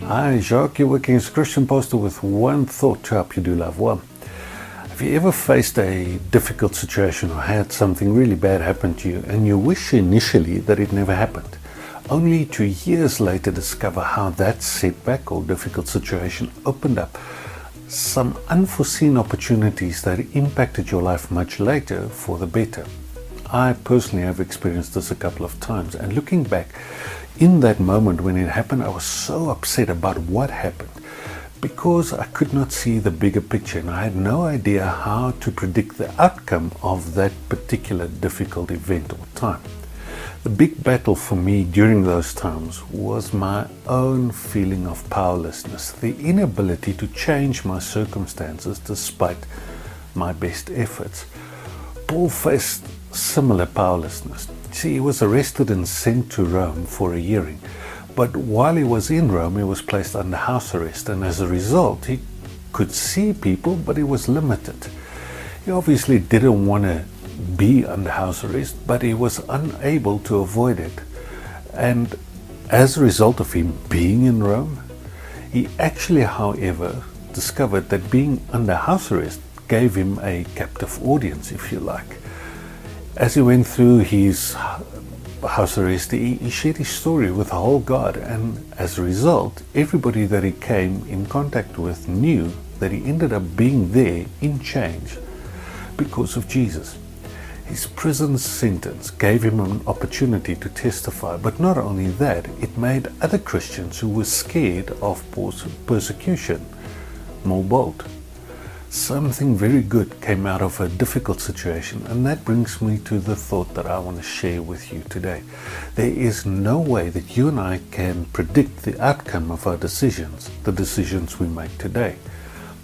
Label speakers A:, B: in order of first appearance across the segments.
A: Hi, Jacques, you're working as a Christian pastor with one thought to help you do life well. Have you ever faced a difficult situation or had something really bad happen to you and you wish initially that it never happened, only to years later discover how that setback or difficult situation opened up some unforeseen opportunities that impacted your life much later for the better? I personally have experienced this a couple of times, and looking back, in that moment when it happened, I was so upset about what happened because I could not see the bigger picture and I had no idea how to predict the outcome of that particular difficult event or time. The big battle for me during those times was my own feeling of powerlessness, the inability to change my circumstances despite my best efforts. Paul faced similar powerlessness. See, he was arrested and sent to Rome for a hearing, but while he was in Rome, he was placed under house arrest, and as a result, he could see people, but he was limited. He obviously didn't want to be under house arrest, but he was unable to avoid it. And as a result of him being in Rome, he actually, however, discovered that being under house arrest gave him a captive audience, if you like. As he went through his house arrest, he shared his story with the whole God, and as a result, everybody that he came in contact with knew that he ended up being there in chains because of Jesus. His prison sentence gave him an opportunity to testify, but not only that, it made other Christians who were scared of persecution more bold. Something very good came out of a difficult situation, and that brings me to the thought that I want to share with you today. There is no way that you and I can predict the outcome of our decisions, the decisions we make today.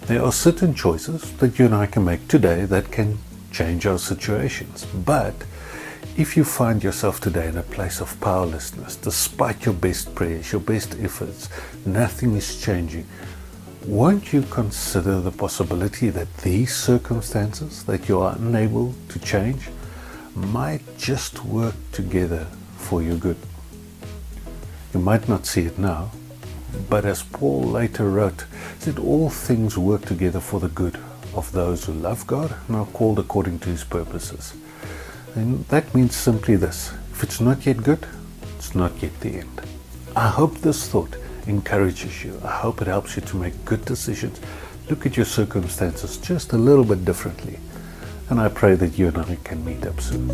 A: There are certain choices that you and I can make today that can change our situations. But if you find yourself today in a place of powerlessness, despite your best prayers, your best efforts, nothing is changing, won't you consider the possibility that these circumstances that you are unable to change might just work together for your good? You might not see it now, but as Paul later wrote, said all things work together for the good of those who love God and are called according to his purposes. And that means simply this: if it's not yet good, it's not yet the end. I hope this thought encourages you. I hope it helps you to make good decisions, look at your circumstances just a little bit differently, and I pray that you and I can meet up soon.